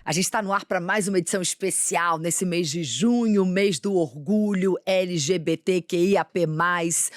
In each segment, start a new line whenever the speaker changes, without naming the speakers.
A gente está no ar para mais uma edição especial nesse mês de junho, mês do orgulho LGBTQIAP+,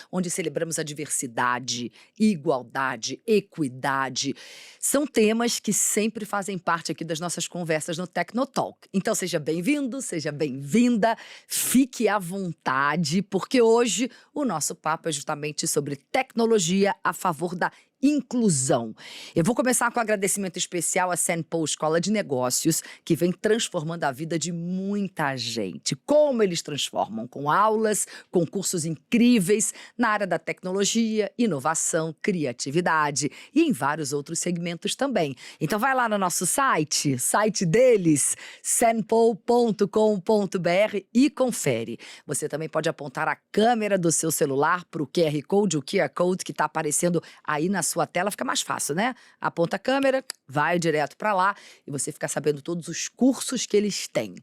onde celebramos a diversidade, igualdade, equidade. São temas que sempre fazem parte aqui das nossas conversas no Tecnotalk. Então seja bem-vindo, seja bem-vinda, fique à vontade, porque hoje o nosso papo é justamente sobre tecnologia a favor da inclusão. Eu vou começar com um agradecimento especial à Senpou Escola de Negócios, que vem transformando a vida de muita gente. Como eles transformam? Com aulas, com cursos incríveis na área da tecnologia, inovação, criatividade e em vários outros segmentos também. Então vai lá no nosso site deles, senpou.com.br e confere. Você também pode apontar a câmera do seu celular para o QR Code que está aparecendo aí na sua tela, fica mais fácil, né? Aponta a câmera, vai direto para lá e você fica sabendo todos os cursos que eles têm.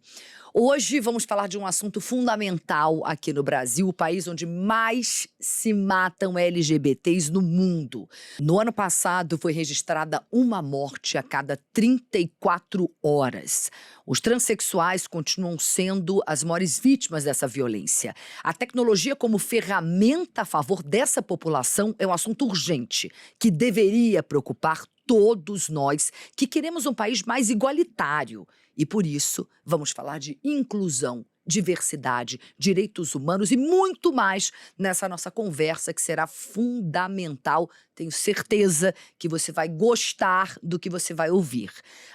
Hoje vamos falar de um assunto fundamental aqui no Brasil, o país onde mais se matam LGBTs no mundo. No ano passado foi registrada uma morte a cada 34 horas. Os transexuais continuam sendo as maiores vítimas dessa violência. A tecnologia como ferramenta a favor dessa população é um assunto urgente, que deveria preocupar todos nós que queremos um país mais igualitário. E por isso, vamos falar de inclusão, diversidade, direitos humanos e muito mais nessa nossa conversa que será fundamental. Tenho certeza que você vai gostar do que você vai ouvir.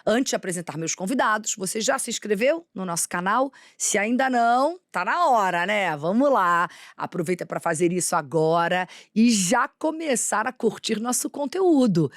Antes de apresentar meus convidados, você já se inscreveu no nosso canal? Se ainda não, tá na hora, né? Vamos lá. Aproveita para fazer isso agora e já começar a curtir nosso conteúdo.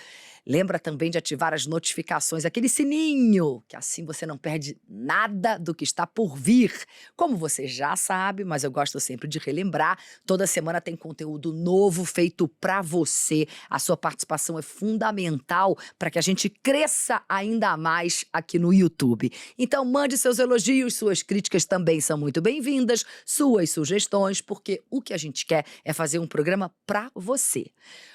Lembra também de ativar as notificações, aquele sininho, que assim você não perde nada do que está por vir. Como você já sabe, mas eu gosto sempre de relembrar, toda semana tem conteúdo novo feito para você. A sua participação é fundamental para que a gente cresça ainda mais aqui no YouTube. Então mande seus elogios, suas críticas também são muito bem-vindas, suas sugestões, porque o que a gente quer é fazer um programa para você.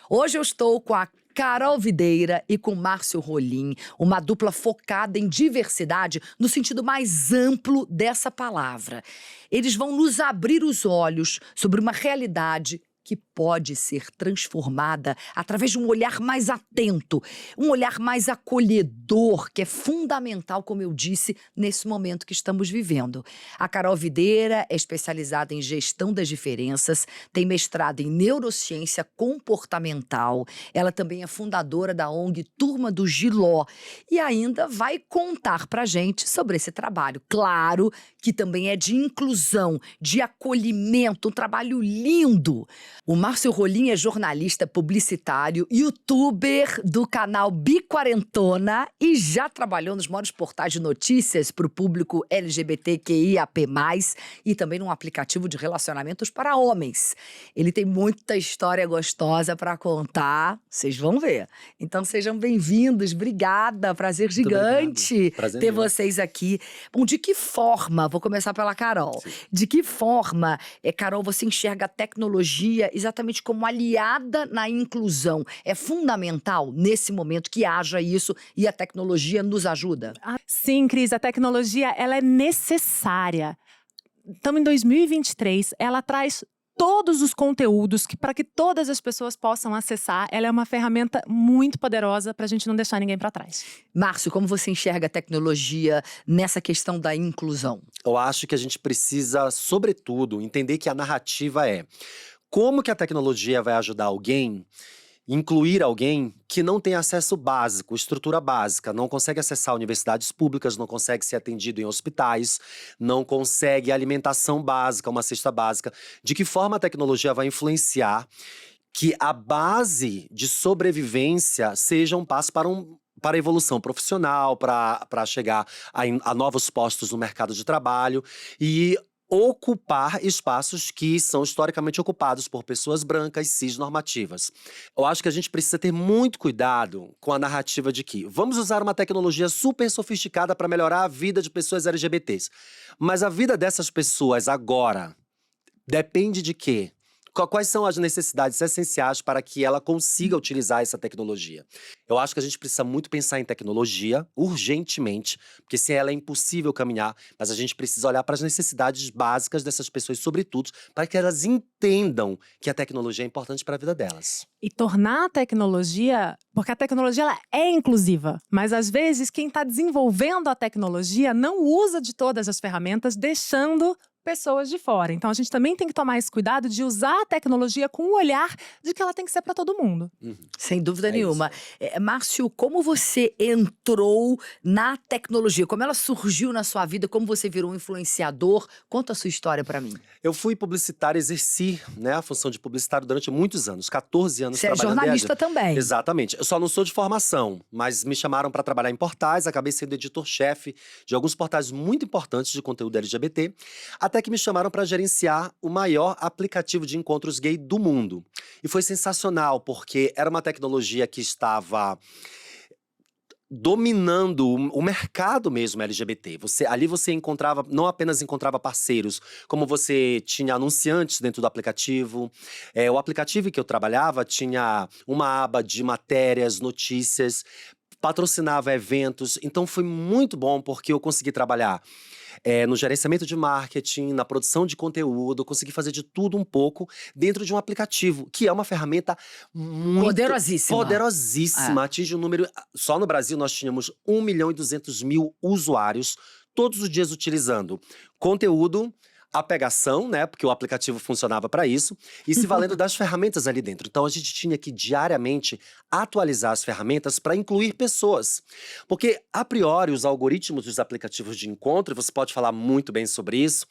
Hoje eu estou com a Carol Videira e com Márcio Rolim, uma dupla focada em diversidade no sentido mais amplo dessa palavra. Eles vão nos abrir os olhos sobre uma realidade que pode ser transformada através de um olhar mais atento, um olhar mais acolhedor, que é fundamental, como eu disse, nesse momento que estamos vivendo. A Carol Videira é especializada em gestão das diferenças, tem mestrado em neurociência comportamental, ela também é fundadora da ONG Turma do Giló e ainda vai contar pra gente sobre esse trabalho. Claro que também é de inclusão, de acolhimento, um trabalho lindo. O Márcio Rolim é jornalista, publicitário, youtuber do canal Biquarentona e já trabalhou nos maiores portais de notícias para o público LGBTQIAP+, e também num aplicativo de relacionamentos para homens. Ele tem muita história gostosa para contar, vocês vão ver. Então sejam bem-vindos, obrigada, prazer gigante ter vocês aqui. Bom, de que forma, vou começar pela Carol,
Sim.
De que forma, Carol, você enxerga a tecnologia exatamente como aliada na inclusão? É fundamental, nesse momento, que haja isso e a tecnologia nos ajuda?
Sim, Cris, a tecnologia ela é necessária. Estamos em 2023, ela traz todos os conteúdos para que todas as pessoas possam acessar. Ela é uma ferramenta muito poderosa para a gente não deixar ninguém para trás.
Márcio, como você enxerga a tecnologia nessa questão da inclusão?
Eu acho que a gente precisa, sobretudo, entender que a narrativa é como que a tecnologia vai ajudar alguém, incluir alguém que não tem acesso básico, estrutura básica, não consegue acessar universidades públicas, não consegue ser atendido em hospitais, não consegue alimentação básica, uma cesta básica. De que forma a tecnologia vai influenciar que a base de sobrevivência seja um passo para a evolução profissional, para chegar a novos postos no mercado de trabalho e ocupar espaços que são historicamente ocupados por pessoas brancas, cisnormativas. Eu acho que a gente precisa ter muito cuidado com a narrativa de que vamos usar uma tecnologia super sofisticada para melhorar a vida de pessoas LGBTs. Mas a vida dessas pessoas agora depende de quê? Quais são as necessidades essenciais para que ela consiga utilizar essa tecnologia? Eu acho que a gente precisa muito pensar em tecnologia, urgentemente, porque sem ela é impossível caminhar, mas a gente precisa olhar para as necessidades básicas dessas pessoas, sobretudo, para que elas entendam que a tecnologia é importante para a vida delas.
E tornar a tecnologia, porque a tecnologia ela é inclusiva, mas às vezes quem está desenvolvendo a tecnologia não usa de todas as ferramentas, deixando pessoas de fora. Então a gente também tem que tomar esse cuidado de usar a tecnologia com o olhar de que ela tem que ser para todo mundo.
Sem dúvida
É
nenhuma. Márcio, como você entrou na tecnologia? Como ela surgiu na sua vida? Como você virou um influenciador? Conta a sua história pra mim.
Eu fui publicitário, exerci, né, a função de publicitário durante muitos anos, 14 anos
Você é
trabalhando em
jornalista
agência.
também.
Exatamente. Eu só não sou de formação, mas me chamaram para trabalhar em portais, acabei sendo editor-chefe de alguns portais muito importantes de conteúdo LGBT, até que me chamaram para gerenciar o maior aplicativo de encontros gay do mundo. E foi sensacional, porque era uma tecnologia que estava dominando o mercado mesmo LGBT. Ali você encontrava, não apenas encontrava parceiros, como você tinha anunciantes dentro do aplicativo. O aplicativo que eu trabalhava tinha uma aba de matérias, notícias, patrocinava eventos. Então foi muito bom, porque eu consegui trabalhar no gerenciamento de marketing, na produção de conteúdo, eu consegui fazer de tudo um pouco dentro de um aplicativo, que é uma ferramenta muito
Poderosíssima.
poderosíssima. Atinge um número… Só no Brasil nós tínhamos 1.200.000 usuários todos os dias utilizando conteúdo, a pegação, né, porque o aplicativo funcionava para isso, e se valendo das ferramentas ali dentro. Então a gente tinha que diariamente atualizar as ferramentas para incluir pessoas. Porque, a priori, os algoritmos dos aplicativos de encontro, você pode falar muito bem sobre isso,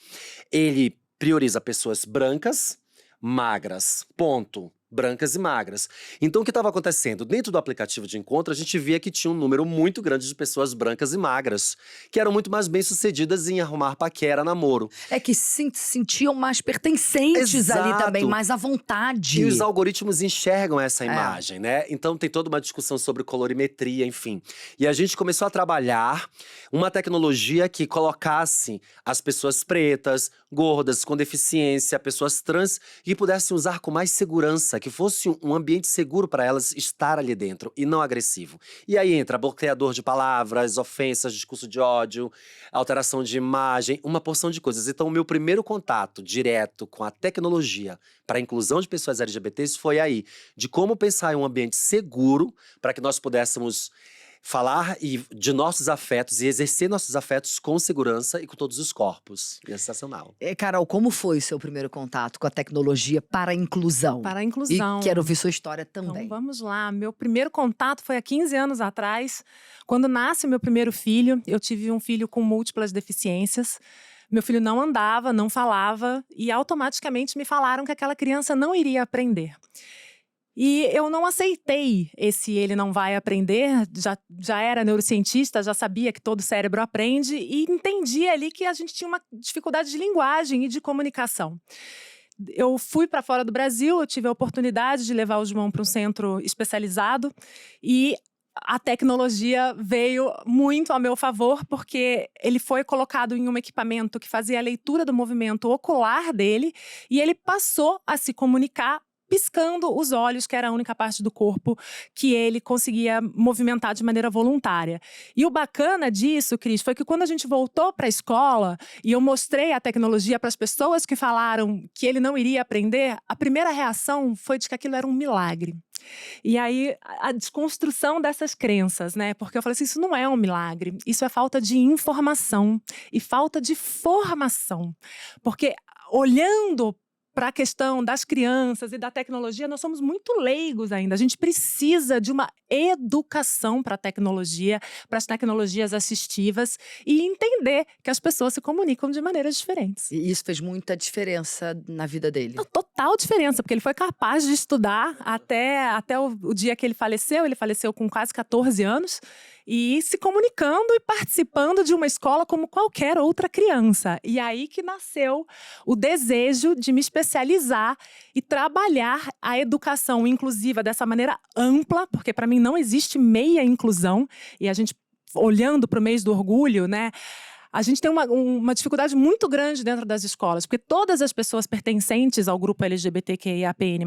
ele prioriza pessoas brancas, magras, ponto. Brancas e magras. Então o que estava acontecendo? Dentro do aplicativo de encontro, a gente via que tinha um número muito grande de pessoas brancas e magras, que eram muito mais bem-sucedidas em arrumar paquera, namoro.
É que se sentiam mais pertencentes ali
Exato.
também, mais à vontade.
E os algoritmos enxergam essa imagem, né? Então tem toda uma discussão sobre colorimetria, enfim. E a gente começou a trabalhar uma tecnologia que colocasse as pessoas pretas, gordas, com deficiência, pessoas trans, que pudessem usar com mais segurança, que fosse um ambiente seguro para elas estar ali dentro e não agressivo. E aí entra bloqueador de palavras, ofensas, discurso de ódio, alteração de imagem, uma porção de coisas. Então o meu primeiro contato direto com a tecnologia para a inclusão de pessoas LGBTs foi aí, de como pensar em um ambiente seguro para que nós pudéssemos falar de nossos afetos e exercer nossos afetos com segurança e com todos os corpos. E é sensacional.
Carol, como foi o seu primeiro contato com a tecnologia para a inclusão?
Para a inclusão.
E quero ouvir sua história também.
Então, vamos lá. Meu primeiro contato foi há 15 anos atrás, quando nasce meu primeiro filho. Eu tive um filho com múltiplas deficiências. Meu filho não andava, não falava e automaticamente me falaram que aquela criança não iria aprender. E eu não aceitei esse ele não vai aprender, já era neurocientista, já sabia que todo cérebro aprende e entendi ali que a gente tinha uma dificuldade de linguagem e de comunicação. Eu fui para fora do Brasil, eu tive a oportunidade de levar o João para um centro especializado e a tecnologia veio muito a meu favor, porque ele foi colocado em um equipamento que fazia a leitura do movimento ocular dele e ele passou a se comunicar piscando os olhos, que era a única parte do corpo que ele conseguia movimentar de maneira voluntária. E o bacana disso, Cris, foi que quando a gente voltou para a escola e eu mostrei a tecnologia para as pessoas que falaram que ele não iria aprender, a primeira reação foi de que aquilo era um milagre. E aí, a desconstrução dessas crenças, né? Porque eu falei assim, isso não é um milagre, isso é falta de informação e falta de formação. Porque olhando para a questão das crianças e da tecnologia, nós somos muito leigos ainda. A gente precisa de uma educação para a tecnologia, para as tecnologias assistivas e entender que as pessoas se comunicam de maneiras diferentes.
E isso fez muita diferença na vida dele?
Total diferença, porque ele foi capaz de estudar até o dia que ele faleceu com quase 14 anos, e se comunicando e participando de uma escola como qualquer outra criança. E aí que nasceu o desejo de me especializar e trabalhar a educação inclusiva dessa maneira ampla, porque para mim não existe meia inclusão. E a gente, olhando para o mês do orgulho, né? A gente tem uma dificuldade muito grande dentro das escolas, porque todas as pessoas pertencentes ao grupo LGBTQIAPN+,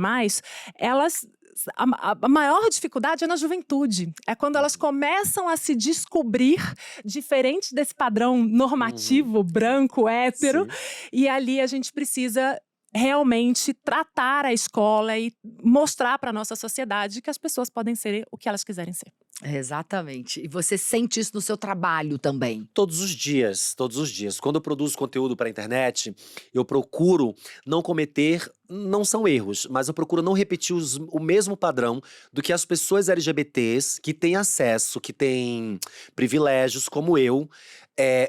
elas... A maior dificuldade é na juventude. É quando elas começam a se descobrir diferentes desse padrão normativo, branco, hétero.
Sim.
E ali a gente precisa realmente tratar a escola e mostrar para a nossa sociedade que as pessoas podem ser o que elas quiserem ser.
Exatamente. E você sente isso no seu trabalho também?
Todos os dias, todos os dias. Quando eu produzo conteúdo para a internet, eu procuro não cometer, não são erros, mas eu procuro não repetir o mesmo padrão do que as pessoas LGBTs que têm acesso, que têm privilégios, como eu,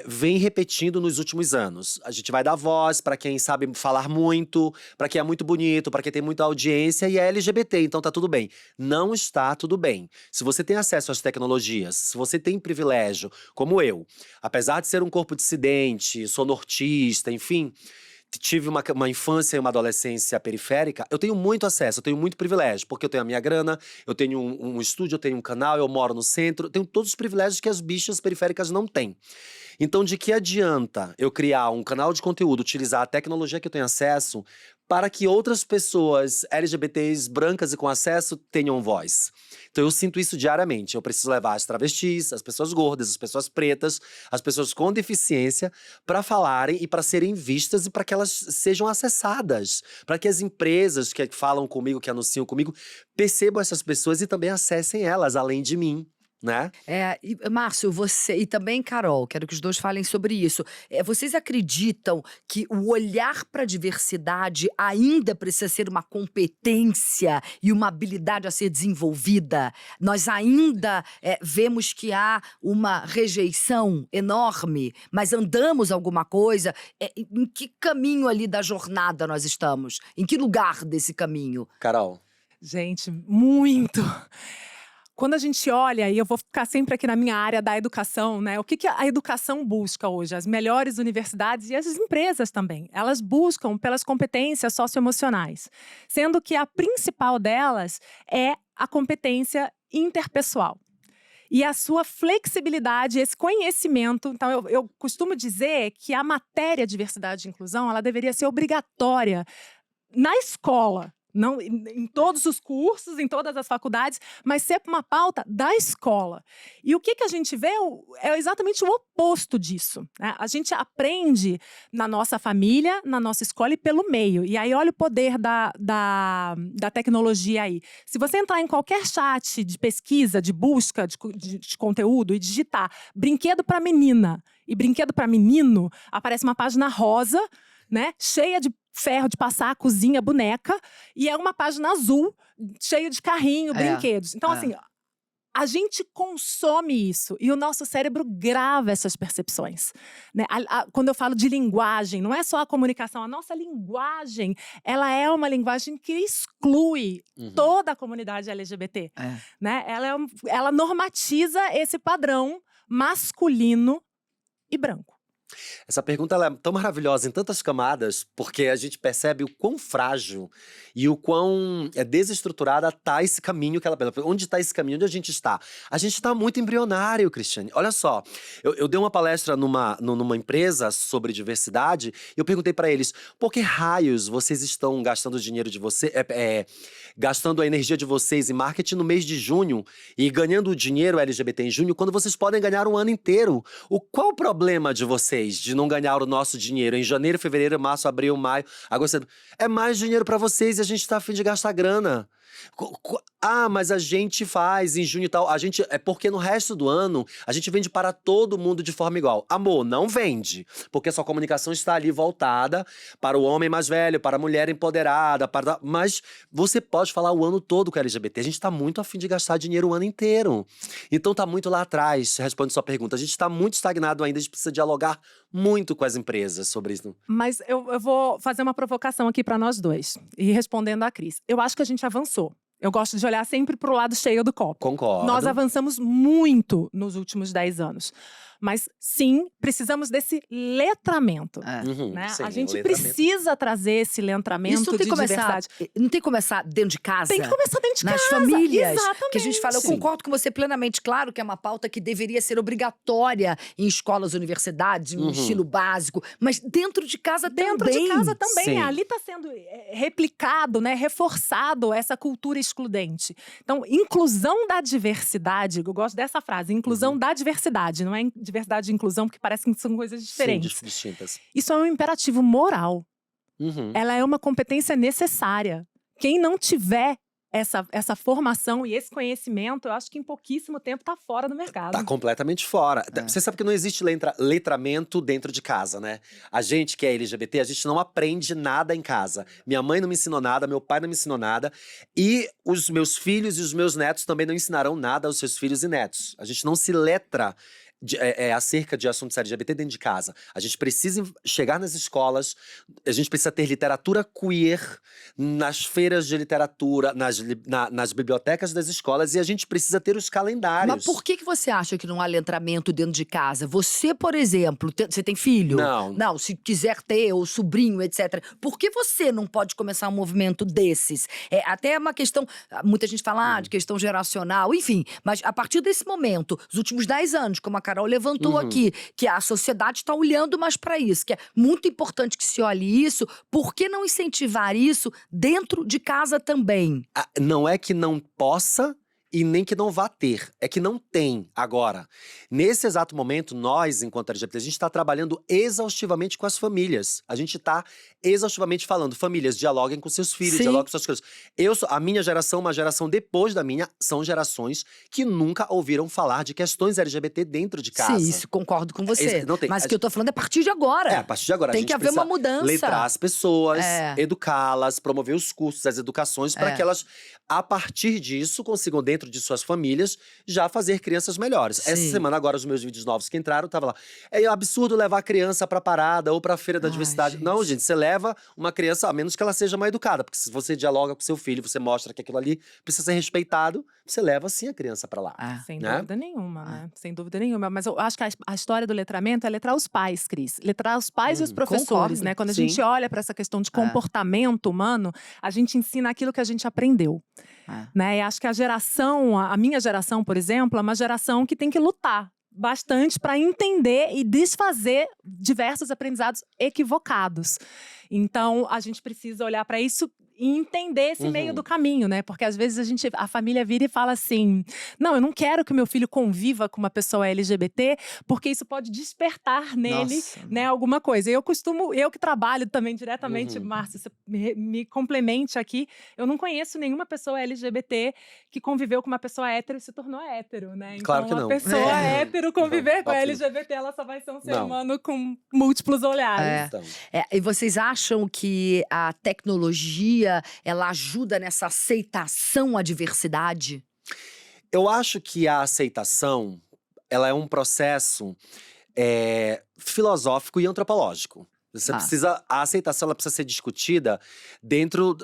vem repetindo nos últimos anos. A gente vai dar voz para quem sabe falar muito, para quem é muito bonito, para quem tem muita audiência e é LGBT, então tá tudo bem. Não está tudo bem. Se você tem acesso às tecnologias, se você tem privilégio, como eu, apesar de ser um corpo dissidente, sou nortista, enfim, tive uma infância e uma adolescência periférica, eu tenho muito acesso, eu tenho muito privilégio, porque eu tenho a minha grana, eu tenho um estúdio, eu tenho um canal, eu moro no centro, eu tenho todos os privilégios que as bichas periféricas não têm. Então, de que adianta eu criar um canal de conteúdo, utilizar a tecnologia que eu tenho acesso, para que outras pessoas LGBTs brancas e com acesso tenham voz? Então eu sinto isso diariamente. Eu preciso levar as travestis, as pessoas gordas, as pessoas pretas, as pessoas com deficiência para falarem e para serem vistas e para que elas sejam acessadas. Para que as empresas que falam comigo, que anunciam comigo, percebam essas pessoas e também acessem elas, além de mim. Né?
Márcio, você e também Carol, quero que os dois falem sobre isso. Vocês acreditam que o olhar para a diversidade ainda precisa ser uma competência e uma habilidade a ser desenvolvida? Nós ainda vemos que há uma rejeição enorme, mas andamos alguma coisa? Em que caminho ali da jornada nós estamos? Em que lugar desse caminho?
Carol.
Gente, muito! Quando a gente olha, e eu vou ficar sempre aqui na minha área da educação, né? O que a educação busca hoje? As melhores universidades e as empresas também. Elas buscam pelas competências socioemocionais, sendo que a principal delas é a competência interpessoal. E a sua flexibilidade, esse conhecimento. Então, eu costumo dizer que a matéria diversidade e inclusão, ela deveria ser obrigatória na escola. Não em todos os cursos, em todas as faculdades, mas ser uma pauta da escola. E o que a gente vê é exatamente o oposto disso, né? A gente aprende na nossa família, na nossa escola e pelo meio. E aí olha o poder da tecnologia aí. Se você entrar em qualquer chat de pesquisa, de busca de conteúdo e digitar brinquedo para menina e brinquedo para menino, aparece uma página rosa, né, cheia de ferro de passar, cozinha, boneca, e é uma página azul, cheia de carrinho, brinquedos. Então, assim, a gente consome isso e o nosso cérebro grava essas percepções, né? Quando eu falo de linguagem, não é só a comunicação, a nossa linguagem, ela é uma linguagem que exclui toda a comunidade LGBT, né? Ela normatiza esse padrão masculino e branco.
Essa pergunta ela é tão maravilhosa em tantas camadas, porque a gente percebe o quão frágil e o quão desestruturada tá esse caminho que ela… Onde está esse caminho? Onde a gente está? A gente está muito embrionário, Cristiane. Olha só, eu dei uma palestra numa empresa sobre diversidade e eu perguntei para eles, por que raios vocês estão gastando o dinheiro de vocês, gastando a energia de vocês em marketing no mês de junho e ganhando o dinheiro LGBT em junho, quando vocês podem ganhar um ano inteiro? Qual o problema de vocês de não ganhar o nosso dinheiro em janeiro, fevereiro, março, abril, maio, agosto? É mais dinheiro pra vocês e a gente tá a fim de gastar grana. Mas a gente faz em junho e tal. É porque no resto do ano a gente vende para todo mundo de forma igual. Amor, não vende. Porque a sua comunicação está ali voltada para o homem mais velho, para a mulher empoderada. Mas você pode falar o ano todo com a LGBT. A gente tá muito a fim de gastar dinheiro o ano inteiro. Então tá muito lá atrás, responde sua pergunta. A gente tá muito estagnado ainda, a gente precisa dialogar muito com as empresas sobre isso.
Mas eu vou fazer uma provocação aqui para nós dois. E respondendo à Cris. Eu acho que a gente avançou. Eu gosto de olhar sempre para o lado cheio do copo.
Concordo.
Nós avançamos muito nos últimos 10 anos. Mas sim, precisamos desse letramento. Né?
Sim,
A gente
letramento.
precisa trazer esse letramento
Isso não tem
de
que começar,
diversidade.
não tem que começar dentro de casa?
Tem que começar dentro de
Nas
casa.
famílias.
Exatamente.
Que a gente fala, eu concordo com você plenamente. Claro que é uma pauta que deveria ser obrigatória em escolas, universidades, em ensino básico. Mas dentro de casa
Dentro
também.
de casa também.
Sim.
Ali está sendo replicado, né, reforçado essa cultura excludente. Então, inclusão da diversidade, eu gosto dessa frase, inclusão da diversidade, não é diversidade e inclusão, porque parece que são coisas diferentes.
Sim, distintas.
Isso é um imperativo moral.
Uhum.
Ela é uma competência necessária. Quem não tiver essa formação e esse conhecimento, eu acho que em pouquíssimo tempo está fora do mercado.
Tá completamente fora. Você sabe que não existe letramento dentro de casa, né? A gente que é LGBT, a gente não aprende nada em casa. Minha mãe não me ensinou nada, meu pai não me ensinou nada. E os meus filhos e os meus netos também não ensinarão nada aos seus filhos e netos. A gente não se letra acerca de assuntos LGBT dentro de casa. A gente precisa chegar nas escolas, a gente precisa ter literatura queer nas feiras de literatura, nas bibliotecas das escolas, e a gente precisa ter os calendários.
Mas por que você acha que não há letramento dentro de casa? Você, por exemplo, você tem filho?
Não.
Não, se quiser ter, ou sobrinho, etc. Por que você não pode começar um movimento desses? Até uma questão, muita gente fala de questão geracional, enfim. Mas a partir desse momento, os últimos 10 anos, como a Carol levantou aqui, que a sociedade está olhando mais para isso, que é muito importante que se olhe isso, por que não incentivar isso dentro de casa também?
Não é que não possa e nem que não vá ter. É que não tem agora. Nesse exato momento, nós, enquanto LGBT, a gente está trabalhando exaustivamente com as famílias. A gente está exaustivamente falando, famílias, dialoguem com seus filhos,
Sim.
dialoguem com suas coisas. A minha geração, uma geração depois da minha, são gerações que nunca ouviram falar de questões LGBT dentro de casa.
Sim, isso, concordo com você.
Não tem.
Mas o que eu tô falando é a partir de agora.
A partir de agora.
Tem
a gente
que haver uma
precisa
mudança.
letrar as pessoas,
É.
educá-las, promover os cursos, as educações, para que elas, a partir disso, consigam, dentro de suas famílias, já fazer crianças melhores.
Sim.
Essa semana, agora, os meus vídeos novos que entraram, tava lá. É absurdo levar a criança pra parada ou pra feira da diversidade.
Gente.
Não, gente, você leva uma criança, a menos que ela seja mal educada. Porque se você dialoga com seu filho, você mostra que aquilo ali precisa ser respeitado, você leva sim a criança pra lá.
Sem
né?
dúvida nenhuma, né? Sem dúvida nenhuma. Mas eu acho que a história do letramento é letrar os pais, Cris. Letrar os pais e os professores,
Concordo.
né? Quando a
Sim.
gente olha para essa questão de comportamento humano, a gente ensina aquilo que a gente aprendeu. Né? E acho que a minha geração, por exemplo, é uma geração que tem que lutar bastante para entender e desfazer diversos aprendizados equivocados. Então, a gente precisa olhar para isso e entender esse meio do caminho, né? Porque às vezes a família vira e fala assim: não, eu não quero que o meu filho conviva com uma pessoa LGBT, porque isso pode despertar nele, né, alguma coisa. Eu que trabalho também diretamente, Márcia, você me complemente aqui, eu não conheço nenhuma pessoa LGBT que conviveu com uma pessoa hétero e se tornou hétero, né?
Claro que
então,
não.
a pessoa hétero conviver com a
óbvio.
LGBT, ela só vai ser um ser
Não.
humano com múltiplos olhares.
Então.
E vocês acham que a tecnologia, ela ajuda nessa aceitação à diversidade?
Eu acho que a aceitação, ela é um processo filosófico e antropológico. Você precisa, a aceitação ela precisa ser discutida dentro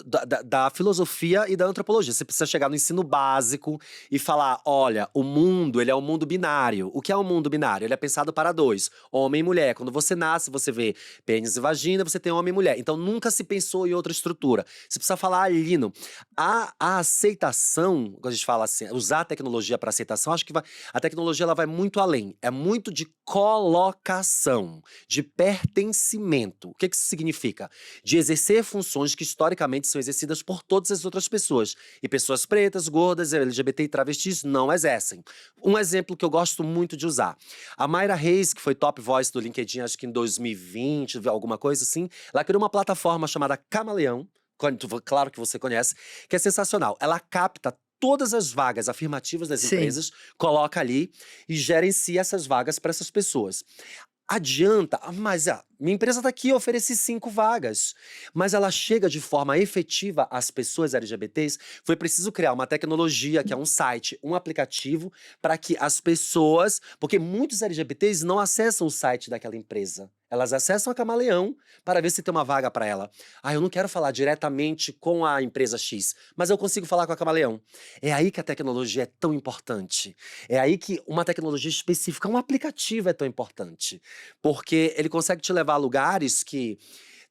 da filosofia e da antropologia. Você precisa chegar no ensino básico e falar: olha, o mundo, ele é um mundo binário. O que é um mundo binário? Ele é pensado para dois, homem e mulher. Quando você nasce, você vê pênis e vagina, você tem homem e mulher. Então nunca se pensou em outra estrutura. Você precisa falar ali no… A aceitação, quando a gente fala assim, usar a tecnologia para aceitação, acho que a tecnologia ela vai muito além. É muito de colocação, de pertencimento. O que isso significa? De exercer funções que historicamente são exercidas por todas as outras pessoas. E pessoas pretas, gordas, LGBT e travestis não exercem. Um exemplo que eu gosto muito de usar. A Mayra Reis, que foi top voice do LinkedIn, acho que em 2020, alguma coisa assim, ela criou uma plataforma chamada Camaleão, claro que você conhece, que é sensacional. Ela capta todas as vagas afirmativas das empresas, coloca ali e gerencia essas vagas para essas pessoas. Adianta, mas minha empresa está aqui, eu ofereci 5 vagas. Mas ela chega de forma efetiva às pessoas LGBTs. Foi preciso criar uma tecnologia, que é um site, um aplicativo, para que as pessoas… Porque muitos LGBTs não acessam o site daquela empresa. Elas acessam a Camaleão para ver se tem uma vaga para ela. Ah, eu não quero falar diretamente com a empresa X, mas eu consigo falar com a Camaleão. É aí que a tecnologia é tão importante. É aí que uma tecnologia específica, um aplicativo é tão importante. Porque ele consegue te levar a lugares que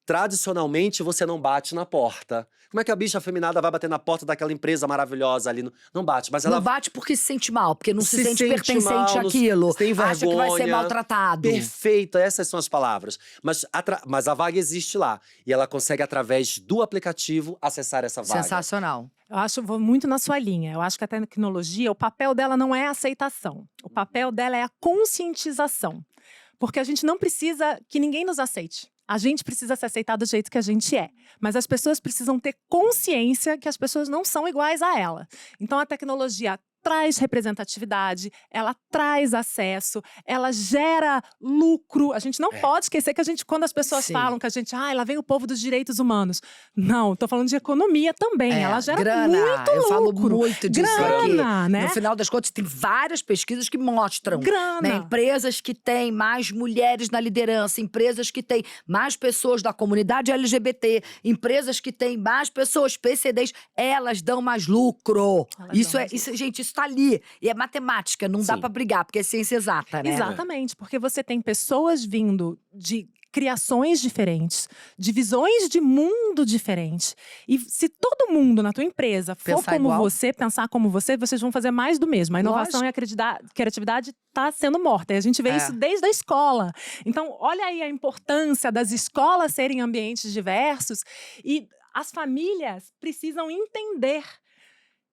tradicionalmente você não bate na porta. Como é que a bicha afeminada vai bater na porta daquela empresa maravilhosa ali? Não bate, mas ela
Não bate porque se sente mal, porque não se sente
sente
pertencente
mal,
àquilo.
tem
Acha que vai ser
vergonha.
maltratado.
Perfeito, essas são as palavras. Mas a vaga existe lá. E ela consegue, através do aplicativo, acessar essa vaga.
Sensacional.
Eu acho, vou muito na sua linha. Eu acho que a tecnologia, o papel dela não é a aceitação. O papel dela é a conscientização. Porque a gente não precisa que ninguém nos aceite. A gente precisa ser aceitado do jeito que a gente é. Mas as pessoas precisam ter consciência que as pessoas não são iguais a ela. Então a tecnologia traz representatividade, ela traz acesso, ela gera lucro. A gente não pode esquecer que quando as pessoas
Sim.
falam que lá vem o povo dos direitos humanos. Não, estou falando de economia também. Ela gera
grana.
muito
Eu falo
lucro.
muito disso
Grana,
aqui.
né?
No final das contas, tem várias pesquisas que mostram.
Grana.
Né, empresas que têm mais mulheres na liderança, empresas que têm mais pessoas da comunidade LGBT, empresas que têm mais pessoas PCDs, elas dão mais lucro.
Elas
Isso
dão
é,
mais
isso, gente, isso tá ali. E é matemática, não dá
Sim.
pra brigar, porque é ciência exata, né?
Exatamente, porque você tem pessoas vindo de criações diferentes, de visões de mundo diferentes. E se todo mundo na tua empresa for
Pensar
como
igual.
você, pensar como você, vocês vão fazer mais do mesmo. A inovação e a criatividade está sendo morta. E a gente vê isso desde a escola. Então, olha aí a importância das escolas serem ambientes diversos. E as famílias precisam entender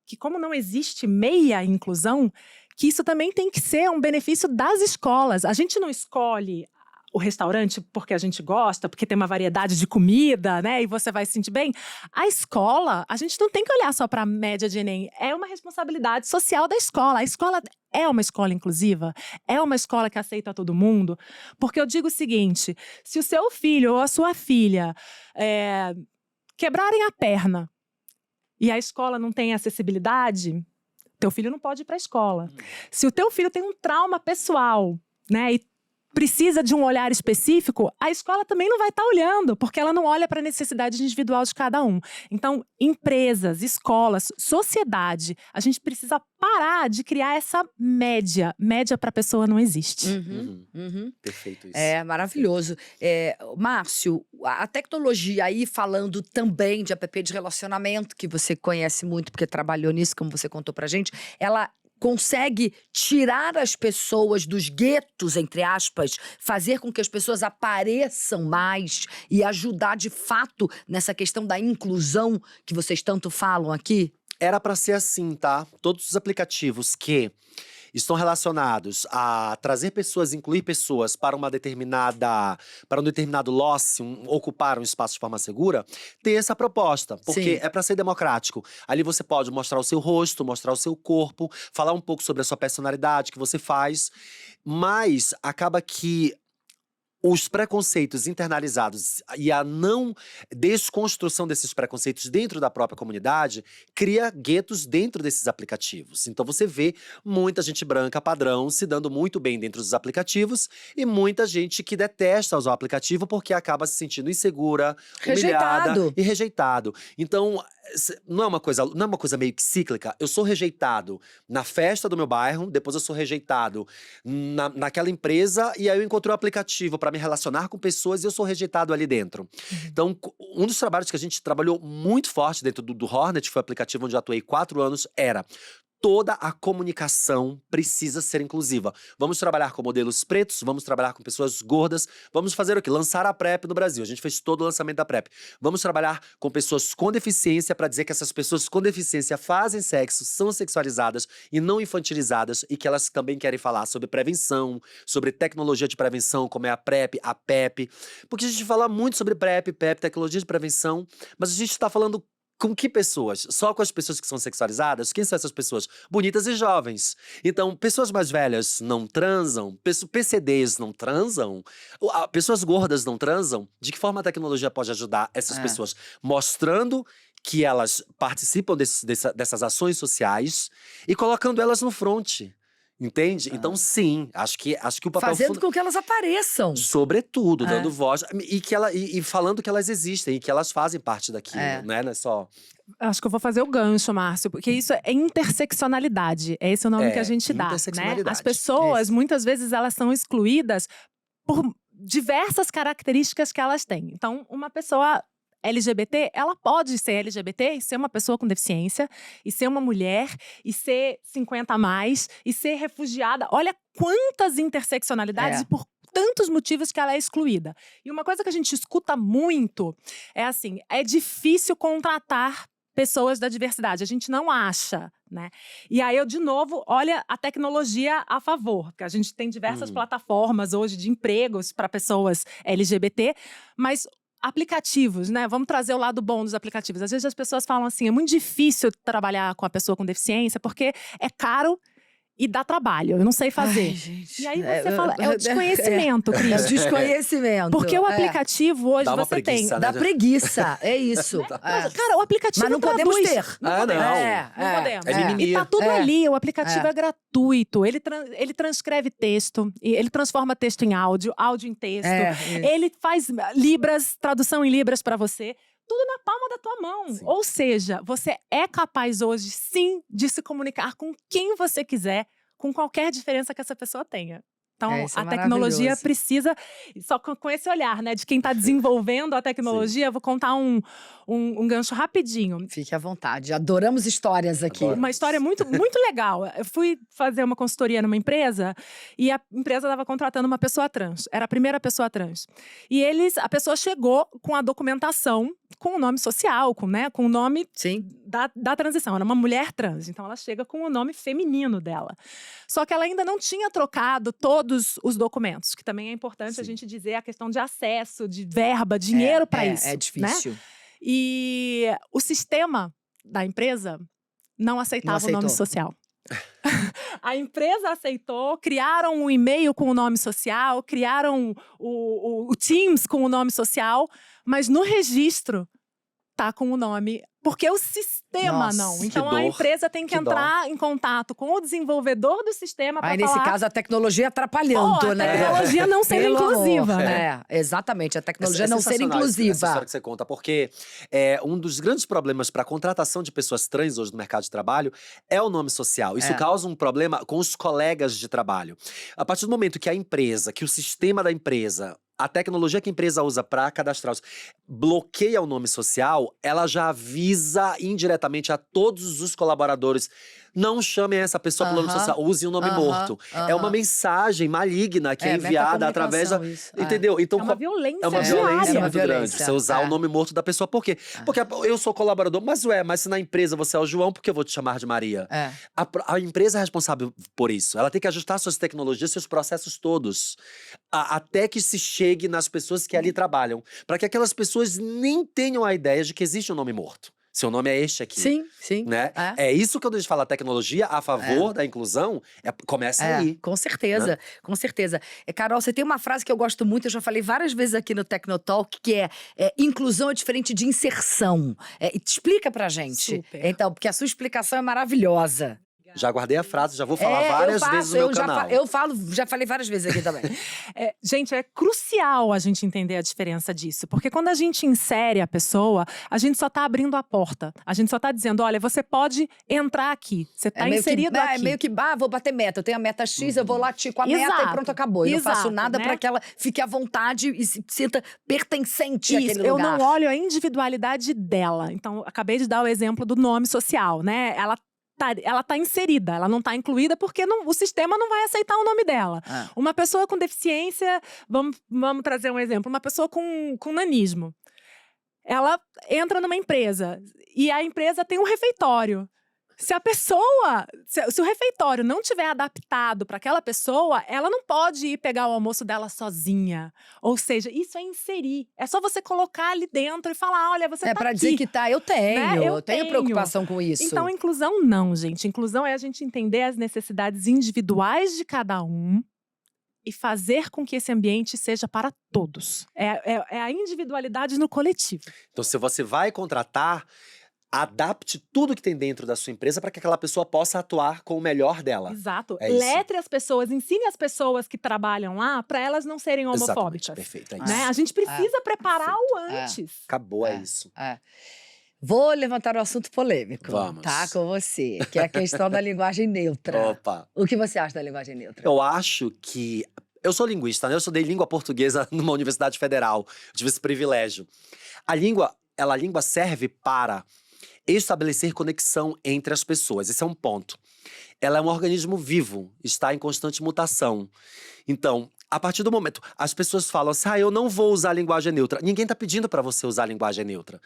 que, como não existe meia inclusão, que isso também tem que ser um benefício das escolas. A gente não escolhe o restaurante porque a gente gosta, porque tem uma variedade de comida, né? E você vai se sentir bem. A escola, a gente não tem que olhar só para a média de Enem. É uma responsabilidade social da escola. A escola é uma escola inclusiva? É uma escola que aceita todo mundo? Porque eu digo o seguinte, se o seu filho ou a sua filha quebrarem a perna, e a escola não tem acessibilidade, teu filho não pode ir para a escola. Se o teu filho tem um trauma pessoal, né, e precisa de um olhar específico, a escola também não vai estar olhando, porque ela não olha para a necessidade individual de cada um. Então, empresas, escolas, sociedade, a gente precisa parar de criar essa média. Média para a pessoa não existe.
Perfeito isso.
É maravilhoso. Márcio, a tecnologia aí, falando também de app de relacionamento, que você conhece muito porque trabalhou nisso, como você contou pra gente, ela consegue tirar as pessoas dos guetos, entre aspas, fazer com que as pessoas apareçam mais e ajudar de fato nessa questão da inclusão que vocês tanto falam aqui?
Era para ser assim, tá? Todos os aplicativos que estão relacionados a trazer pessoas, incluir pessoas para um determinado loss, ocupar um espaço de forma segura, tem essa proposta, porque
Sim.
é para ser democrático. Ali você pode mostrar o seu rosto, mostrar o seu corpo, falar um pouco sobre a sua personalidade, que você faz, mas acaba que os preconceitos internalizados e a não desconstrução desses preconceitos dentro da própria comunidade cria guetos dentro desses aplicativos. Então você vê muita gente branca padrão se dando muito bem dentro dos aplicativos e muita gente que detesta usar o aplicativo porque acaba se sentindo insegura, humilhada
Rejeitado.
e rejeitado. Então não é uma coisa meio que cíclica. Eu sou rejeitado na festa do meu bairro, depois eu sou rejeitado naquela empresa e aí eu encontrei um aplicativo para me relacionar com pessoas e eu sou rejeitado ali dentro. Então, um dos trabalhos que a gente trabalhou muito forte dentro do Hornet, que foi o aplicativo onde eu atuei 4 anos, era toda a comunicação precisa ser inclusiva. Vamos trabalhar com modelos pretos, vamos trabalhar com pessoas gordas, vamos fazer o quê? Lançar a PrEP no Brasil. A gente fez todo o lançamento da PrEP. Vamos trabalhar com pessoas com deficiência para dizer que essas pessoas com deficiência fazem sexo, são sexualizadas e não infantilizadas e que elas também querem falar sobre prevenção, sobre tecnologia de prevenção, como é a PrEP, a PEP. Porque a gente fala muito sobre PrEP, tecnologia de prevenção, mas a gente está falando com que pessoas? Só com as pessoas que são sexualizadas? Quem são essas pessoas? Bonitas e jovens. Então, pessoas mais velhas não transam? PCDs não transam? Pessoas gordas não transam? De que forma a tecnologia pode ajudar essas pessoas? Mostrando que elas participam dessas ações sociais e colocando elas no fronte. Entende? Então, sim, acho que o papel
Fazendo com que elas apareçam.
sobretudo, dando voz e falando que elas existem e que elas fazem parte daquilo, né? Não é só.
Acho que eu vou fazer o gancho, Márcio, porque isso é interseccionalidade. É esse o nome que a gente dá, né?
interseccionalidade.
As pessoas, muitas vezes, elas são excluídas por diversas características que elas têm. Então, uma pessoa LGBT, ela pode ser LGBT e ser uma pessoa com deficiência, e ser uma mulher, e ser 50 a mais, e ser refugiada. Olha quantas interseccionalidades e por tantos motivos que ela é excluída. E uma coisa que a gente escuta muito é assim, é difícil contratar pessoas da diversidade, a gente não acha, né? E aí eu, de novo, olha a tecnologia a favor, porque a gente tem diversas plataformas hoje de empregos para pessoas LGBT, mas aplicativos, né? Vamos trazer o lado bom dos aplicativos. Às vezes as pessoas falam assim, é muito difícil trabalhar com a pessoa com deficiência porque é caro e dá trabalho, eu não sei fazer.
Ai, gente.
E aí você fala, é o desconhecimento,
É
Cris.
o desconhecimento.
Porque o aplicativo hoje
Dá uma
você tem…
preguiça, né?
Dá preguiça, é isso.
Mas, cara, o aplicativo
Mas não podemos
traduz.
ter.
Não
Ah,
podemos.
não.
Não podemos.
É mimimi.
E tá tudo ali, o aplicativo
É.
é gratuito. Ele transcreve texto, ele transforma texto em áudio, áudio em texto. Ele faz libras, tradução em libras pra você. Tudo na palma da tua mão.
Sim.
Ou seja, você é capaz hoje, sim, de se comunicar com quem você quiser, com qualquer diferença que essa pessoa tenha. Então,
Isso é
a tecnologia
maravilhoso.
precisa… Só com esse olhar, né? De quem está desenvolvendo a tecnologia, eu vou contar um gancho rapidinho.
Fique à vontade. Adoramos histórias aqui.
Adoro.
Uma história muito, muito legal. Eu fui fazer uma consultoria numa empresa e a empresa estava contratando uma pessoa trans. Era a primeira pessoa trans. E a pessoa chegou com a documentação, com o nome social, com o nome
Sim.
da transição. Era uma mulher trans. Então ela chega com o nome feminino dela. Só que ela ainda não tinha trocado todos os documentos, que também é importante a gente dizer a questão de acesso, de verba, dinheiro para isso.
É difícil.
Né? E o sistema da empresa não aceitava o nome social. A empresa aceitou, criaram um e-mail com o nome social, criaram o Teams com o nome social, mas no registro tá com o nome, porque o sistema
Nossa,
não.
que
Então a
dor,
empresa tem que
que dó.
entrar em contato com o desenvolvedor do sistema para
Aí,
falar…
nesse caso, a tecnologia atrapalhando,
a
né?
tecnologia não sendo
Pelo
inclusiva,
amor.
né?
Exatamente. A tecnologia
É
não ser
sensacional essa
inclusiva.
história que você conta, porque um dos grandes problemas para a contratação de pessoas trans hoje no mercado de trabalho é o nome social. Isso causa um problema com os colegas de trabalho. A partir do momento que a empresa, que o sistema da empresa, a tecnologia que a empresa usa para cadastrar bloqueia o nome social, ela já avisa indiretamente a todos os colaboradores: não chamem essa pessoa pelo nome social, usem o nome morto. É uma mensagem maligna que é enviada através da…
metacomunicação, isso.
Entendeu? Então,
É uma violência
é uma
diária.
violência
É uma
muito grande
violência.
você usar o nome morto da pessoa. Por quê? Porque eu sou colaborador, mas se na empresa você é o João, por que eu vou te chamar de Maria? A empresa é responsável por isso. Ela tem que ajustar suas tecnologias, seus processos todos, até que se chegue nas pessoas que ali trabalham, para que aquelas pessoas nem tenham a ideia de que existe um nome morto. Seu nome é este aqui.
Sim, sim.
Né? É isso que eu deixo de falar, tecnologia a favor da inclusão, começa aí.
Com certeza, com certeza. Carol, você tem uma frase que eu gosto muito, eu já falei várias vezes aqui no Tecnotalk, que é inclusão é diferente de inserção. Explica pra gente.
Super.
Então, porque a sua explicação é maravilhosa.
Já guardei a frase, já vou falar várias vezes no meu canal.
Já falei várias vezes aqui também.
Gente, é crucial a gente entender a diferença disso. Porque quando a gente insere a pessoa, a gente só tá abrindo a porta. A gente só tá dizendo, olha, você pode entrar aqui. Você tá inserido aqui.
É meio que, vou bater meta. Eu tenho a meta X, eu vou latir com a meta e pronto, acabou. Eu não faço nada pra que ela fique à vontade e se sinta pertencente àquele lugar.
Eu não olho a individualidade dela. Então, acabei de dar o exemplo do nome social, né? Ela tá inserida, ela não tá incluída porque o sistema não vai aceitar o nome dela. Uma pessoa com deficiência, vamos trazer um exemplo, uma pessoa com nanismo. Ela entra numa empresa e a empresa tem um refeitório. Se o refeitório não tiver adaptado para aquela pessoa, ela não pode ir pegar o almoço dela sozinha. Ou seja, isso é inserir. É só você colocar ali dentro e falar, olha, você tá aqui.
É pra dizer que eu tenho,
né?
eu tenho preocupação com isso.
Então, inclusão não, gente. Inclusão é a gente entender as necessidades individuais de cada um e fazer com que esse ambiente seja para todos. É a individualidade no coletivo.
Então, se você vai contratar… Adapte tudo que tem dentro da sua empresa para que aquela pessoa possa atuar com o melhor dela.
Exato.
É isso.
Letre as pessoas, ensine as pessoas que trabalham lá para elas não serem
Exatamente,
homofóbicas.
perfeito, é
Né?
isso.
A gente precisa preparar o
É.
antes.
Acabou, é isso.
É. Vou levantar o assunto polêmico,
Vamos.
tá? Com você, que é a questão da linguagem neutra.
Opa!
O que você acha da linguagem neutra?
Eu acho que… Eu sou linguista, né? Eu estudei língua portuguesa numa universidade federal. Eu tive esse privilégio. A língua serve para estabelecer conexão entre as pessoas. Esse é um ponto. Ela é um organismo vivo, está em constante mutação. Então, a partir do momento… As pessoas falam assim, eu não vou usar a linguagem neutra. Ninguém está pedindo para você usar a linguagem neutra.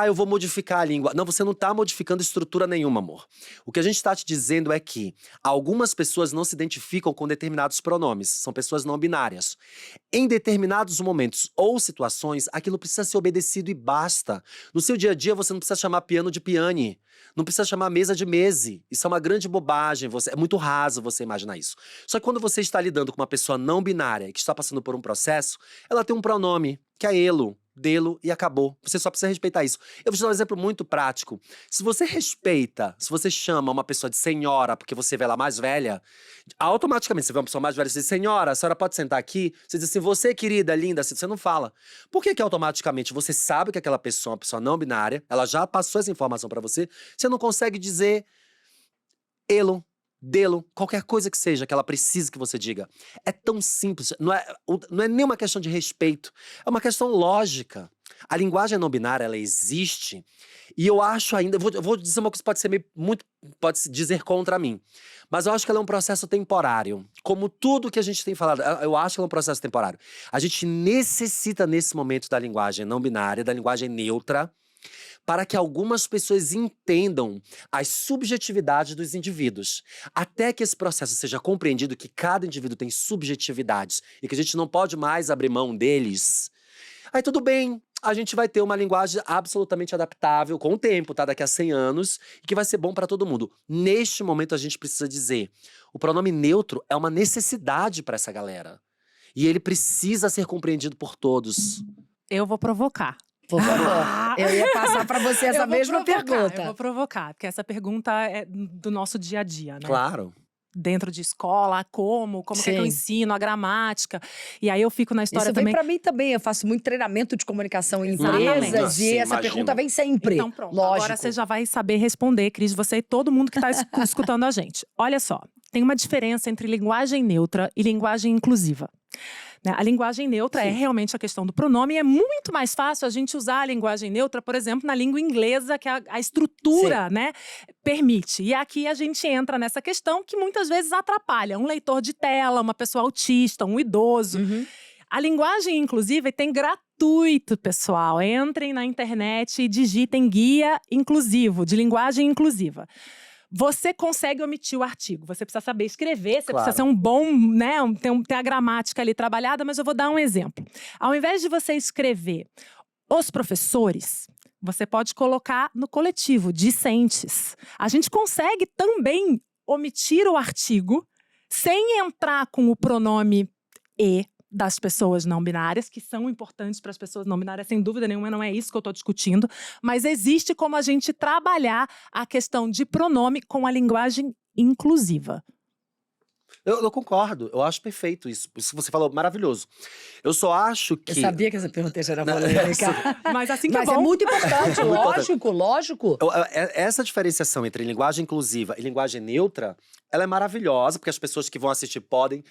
Eu vou modificar a língua. Não, você não está modificando estrutura nenhuma, amor. O que a gente está te dizendo é que algumas pessoas não se identificam com determinados pronomes. São pessoas não binárias. Em determinados momentos ou situações, aquilo precisa ser obedecido e basta. No seu dia a dia, você não precisa chamar piano de piane. Não precisa chamar mesa de mese. Isso é uma grande bobagem. É muito raso você imaginar isso. Só que quando você está lidando com uma pessoa não binária que está passando por um processo, ela tem um pronome, que é elo, delo e acabou. Você só precisa respeitar isso. Eu vou te dar um exemplo muito prático. Se você respeita, se você chama uma pessoa de senhora porque você vê ela mais velha, automaticamente você vê uma pessoa mais velha e você diz, senhora, a senhora pode sentar aqui? Você diz assim, você querida, linda, assim, você não fala. Por que automaticamente você sabe que aquela pessoa é uma pessoa não binária, ela já passou essa informação pra você não consegue dizer elo, delo, qualquer coisa que seja que ela precise que você diga. É tão simples, não é nem uma questão de respeito, é uma questão lógica. A linguagem não binária, ela existe, e eu acho ainda, eu vou dizer uma coisa que pode ser pode se dizer contra mim, mas eu acho que ela é um processo temporário. Como tudo que a gente tem falado, eu acho que ela é um processo temporário. A gente necessita, nesse momento, da linguagem não binária, da linguagem neutra, para que algumas pessoas entendam as subjetividades dos indivíduos. Até que esse processo seja compreendido que cada indivíduo tem subjetividades e que a gente não pode mais abrir mão deles, aí tudo bem, a gente vai ter uma linguagem absolutamente adaptável com o tempo, tá? Daqui a 100 anos, e que vai ser bom para todo mundo. Neste momento a gente precisa dizer, o pronome neutro é uma necessidade para essa galera. E ele precisa ser compreendido por todos.
Eu vou provocar.
Por favor, eu ia passar para você essa mesma pergunta.
Eu vou provocar, porque essa pergunta é do nosso dia a dia, né?
Claro.
Dentro de escola, como que é que eu ensino, a gramática. E aí eu fico na história
Isso
também…
vem para mim também, eu faço muito treinamento de comunicação em
Exatamente.
empresas
Sim,
e essa
imagino.
pergunta vem sempre.
Então pronto,
Lógico.
agora você já vai saber responder, Cris, você e todo mundo que está escutando a gente. Olha só, tem uma diferença entre linguagem neutra e linguagem inclusiva. Né? A linguagem neutra é realmente a questão do pronome, e é muito mais fácil a gente usar a linguagem neutra, por exemplo, na língua inglesa, que a estrutura, né, permite. E aqui a gente entra nessa questão que muitas vezes atrapalha um leitor de tela, uma pessoa autista, um idoso.
Uhum.
A linguagem inclusiva tem gratuito, pessoal. Entrem na internet e digitem guia inclusivo, de linguagem inclusiva. Você consegue omitir o artigo, você precisa saber escrever, você precisa ser um bom, né, ter a gramática ali trabalhada, mas eu vou dar um exemplo. Ao invés de você escrever os professores, você pode colocar no coletivo, discentes. A gente consegue também omitir o artigo sem entrar com o pronome e das pessoas não binárias, que são importantes para as pessoas não binárias, sem dúvida nenhuma, não é isso que eu estou discutindo, mas existe como a gente trabalhar a questão de pronome com a linguagem inclusiva.
Eu concordo, eu acho perfeito isso. Isso que você falou, maravilhoso. Eu só acho que…
Eu sabia que essa pergunta era polêmica.
Mas assim que
Mas
é bom.
é muito importante,
Muito
lógico.
Essa diferenciação entre linguagem inclusiva e linguagem neutra, ela é maravilhosa, porque as pessoas que vão assistir podem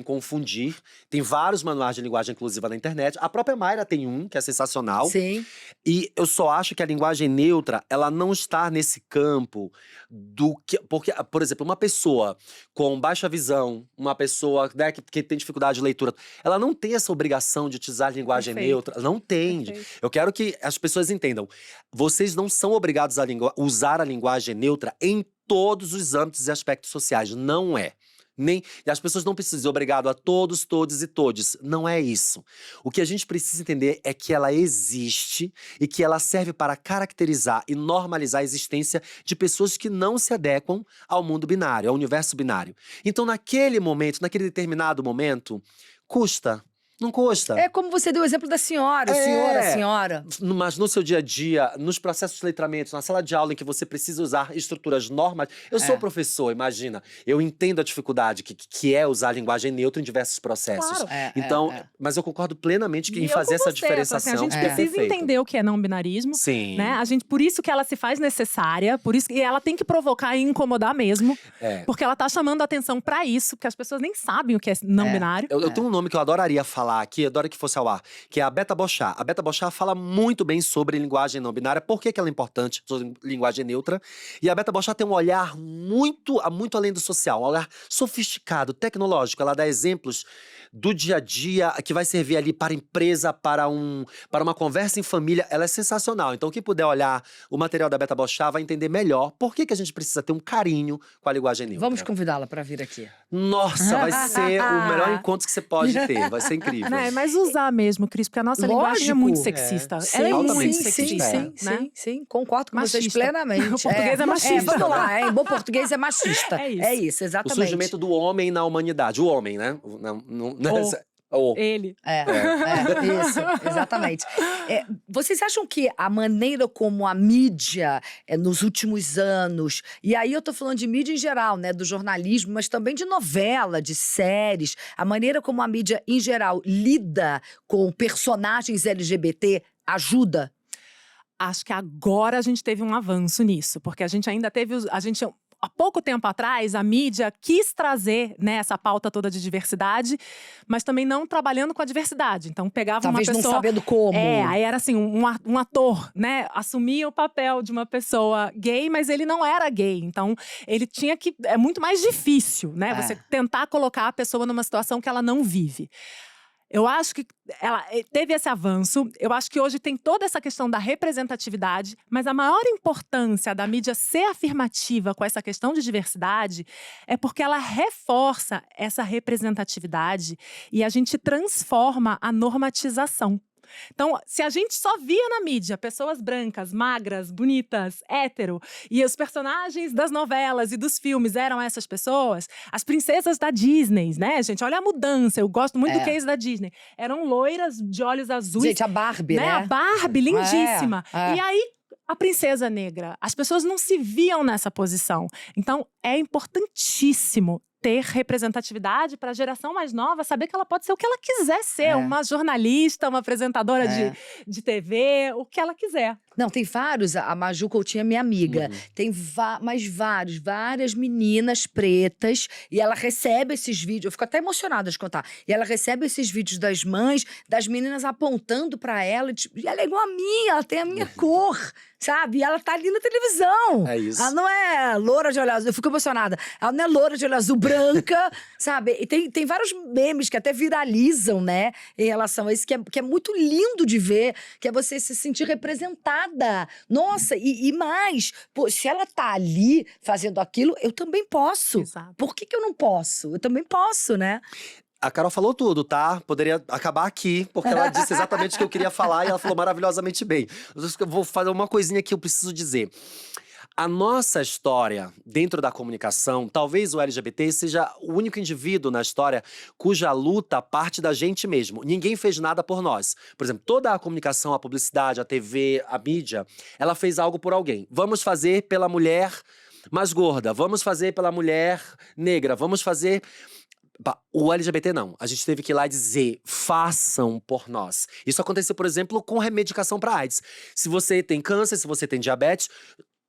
confundir. Tem vários manuais de linguagem inclusiva na internet. A própria Mayra tem um, que é sensacional.
Sim.
E eu só acho que a linguagem neutra, ela não está nesse campo do que… Porque, por exemplo, uma pessoa com baixa visão, uma pessoa, né, que tem dificuldade de leitura, ela não tem essa obrigação de utilizar a linguagem neutra. Não tem.
Perfeito.
Eu quero que as pessoas entendam. Vocês não são obrigados a usar a linguagem neutra em todos os âmbitos e aspectos sociais. Não é. E as pessoas não precisam dizer obrigado a todos, todes e todes. Não é isso. O que a gente precisa entender é que ela existe e que ela serve para caracterizar e normalizar a existência de pessoas que não se adequam ao mundo binário, ao universo binário. Então, naquele momento, naquele determinado momento, custa. Não custa.
É como você deu o exemplo da senhora, senhora.
Mas no seu dia a dia, nos processos de letramento, na sala de aula em que você precisa usar estruturas normas… Eu sou professor, imagina. Eu entendo a dificuldade que é usar a linguagem neutra em diversos processos.
Claro.
Então, mas eu concordo plenamente que em fazer essa diferenciação…
A gente precisa entender o que é não binarismo.
Sim.
Né? Por isso que ela se faz necessária, e ela tem que provocar e incomodar mesmo. Porque ela tá chamando a atenção pra isso, porque as pessoas nem sabem o que é não binário.
Eu tenho um nome que eu adoraria falar aqui, adoraria que fosse ao ar, que é a Beta Bochá. A Beta Bochá fala muito bem sobre linguagem não binária, por que ela é importante sobre linguagem neutra. E a Beta Bochá tem um olhar muito além do social, um olhar sofisticado, tecnológico. Ela dá exemplos do dia a dia, que vai servir ali para a empresa, para uma conversa em família. Ela é sensacional. Então, quem puder olhar o material da Beta Bochá vai entender melhor por que a gente precisa ter um carinho com a linguagem neutra.
Vamos convidá-la para vir aqui.
Nossa, vai ser o melhor encontro que você pode ter. Vai ser incrível.
Não, mas usar mesmo, Cris, porque a nossa linguagem é muito sexista. Ela é muito sexista.
Sim, concordo com vocês
Machista.
plenamente.
O português é machista.
Vamos lá, em bom português é machista. É isso,
O
exatamente.
surgimento do homem na humanidade. O homem, né?
Ele.
Isso, exatamente. Vocês acham que a maneira como a mídia, nos últimos anos, e aí eu tô falando de mídia em geral, né, do jornalismo, mas também de novela, de séries, a maneira como a mídia em geral lida com personagens LGBT ajuda?
Acho que agora a gente teve um avanço nisso, porque a gente ainda teve… Há pouco tempo atrás, a mídia quis trazer, né, essa pauta toda de diversidade, mas também não trabalhando com a diversidade. Então, pegava
Talvez
uma pessoa…
não sabendo como.
Aí era assim, um ator, né, assumia o papel de uma pessoa gay, mas ele não era gay. Então, ele tinha que… É muito mais difícil, né, você tentar colocar a pessoa numa situação que ela não vive. Eu acho que ela teve esse avanço, eu acho que hoje tem toda essa questão da representatividade, mas a maior importância da mídia ser afirmativa com essa questão de diversidade é porque ela reforça essa representatividade e a gente transforma a normatização. Então, se a gente só via na mídia pessoas brancas, magras, bonitas, hétero, e os personagens das novelas e dos filmes eram essas pessoas, as princesas da Disney, né, gente? Olha a mudança, eu gosto muito do case da Disney. Eram loiras de olhos azuis.
Gente, a Barbie, né?
A Barbie, lindíssima. E aí, a princesa negra. As pessoas não se viam nessa posição. Então, é importantíssimo ter representatividade para a geração mais nova, saber que ela pode ser o que ela quiser ser. Uma jornalista, uma apresentadora de TV, o que ela quiser.
Não, tem vários. A Maju Coutinho é minha amiga. Tem várias meninas pretas. E ela recebe esses vídeos. Eu fico até emocionada de contar. E ela recebe esses vídeos das mães, das meninas apontando pra ela. Tipo, e ela é igual a mim, ela tem a minha cor, sabe? E ela tá ali na televisão.
É isso.
Ela não é loura de olho azul. Eu fico emocionada. Ela não é loura de olho azul, branca, sabe? E tem vários memes que até viralizam, né? Em relação a isso, que é muito lindo de ver. Que é você se sentir representada. Nossa, e mais, pô, se ela tá ali fazendo aquilo, eu também posso.
Exato.
Por que eu não posso? Eu também posso, né?
A Carol falou tudo, tá? Poderia acabar aqui, porque ela disse exatamente o que eu queria falar e ela falou maravilhosamente bem. Eu vou fazer uma coisinha que eu preciso dizer. A nossa história dentro da comunicação, talvez o LGBT seja o único indivíduo na história cuja luta parte da gente mesmo. Ninguém fez nada por nós. Por exemplo, toda a comunicação, a publicidade, a TV, a mídia, ela fez algo por alguém. Vamos fazer pela mulher mais gorda, vamos fazer pela mulher negra, vamos fazer… O LGBT não. A gente teve que ir lá dizer, façam por nós. Isso aconteceu, por exemplo, com remedicação para AIDS. Se você tem câncer, se você tem diabetes…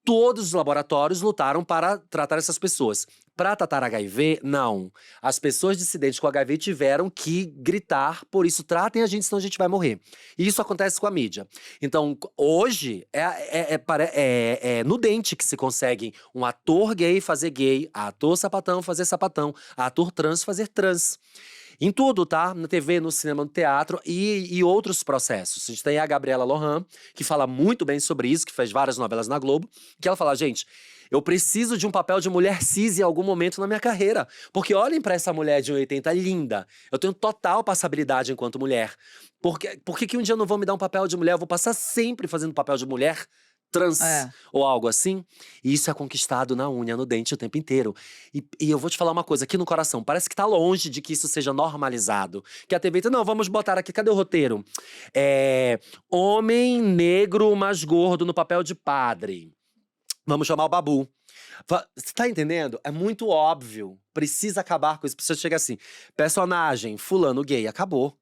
Todos os laboratórios lutaram para tratar essas pessoas. Para tratar HIV, não. As pessoas dissidentes com HIV tiveram que gritar, por isso tratem a gente, senão a gente vai morrer. E isso acontece com a mídia. Então, hoje, é no dente que se consegue um ator gay fazer gay, ator sapatão fazer sapatão, ator trans fazer trans. Em tudo, tá? Na TV, no cinema, no teatro e outros processos. A gente tem a Gabriela Lohan, que fala muito bem sobre isso, que fez várias novelas na Globo, que ela fala, gente, eu preciso de um papel de mulher cis em algum momento na minha carreira. Porque olhem pra essa mulher de 1,80 linda. Eu tenho total passabilidade enquanto mulher. Por que um dia eu não vou me dar um papel de mulher? Eu vou passar sempre fazendo papel de mulher trans
É.
ou algo assim. E isso é conquistado na unha, no dente o tempo inteiro. E eu vou te falar uma coisa aqui no coração. Parece que tá longe de que isso seja normalizado. Que a TV diz, não, vamos botar aqui, cadê o roteiro? Homem negro mais gordo no papel de padre. Vamos chamar o Babu. Você tá entendendo? É muito óbvio. Precisa acabar com isso. Precisa chegar assim. Personagem, fulano gay, acabou.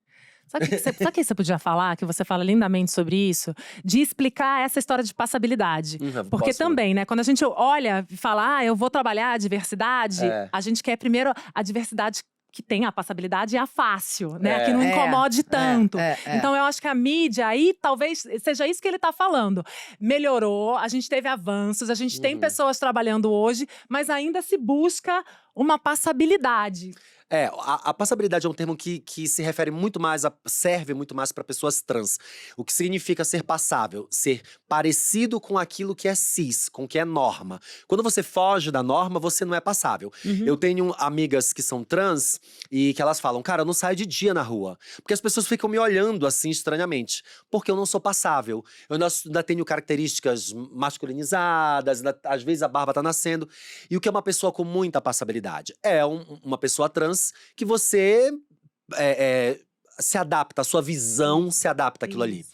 Sabe o que você podia falar? Que você fala lindamente sobre isso? De explicar essa história de passabilidade. Porque
Posso-
também, né? Quando a gente olha e fala, eu vou trabalhar a diversidade,
É.
a gente quer primeiro a diversidade que tem a passabilidade e a fácil, né?
É.
Que não incomode tanto.
É.
Então eu acho que a mídia aí talvez seja isso que ele tá falando. Melhorou, a gente teve avanços, a gente tem pessoas trabalhando hoje, mas ainda se busca uma passabilidade.
A passabilidade é um termo que se refere muito mais, serve muito mais para pessoas trans. O que significa ser passável, ser parecido com aquilo que é cis, com o que é norma. Quando você foge da norma, você não é passável. Eu tenho amigas que são trans e que elas falam, cara, eu não saio de dia na rua. Porque as pessoas ficam me olhando assim estranhamente. Porque eu não sou passável. Eu ainda tenho características masculinizadas, às vezes a barba tá nascendo. E o que é uma pessoa com muita passabilidade? É uma pessoa trans que você se adapta, a sua visão se adapta àquilo ali.
Isso.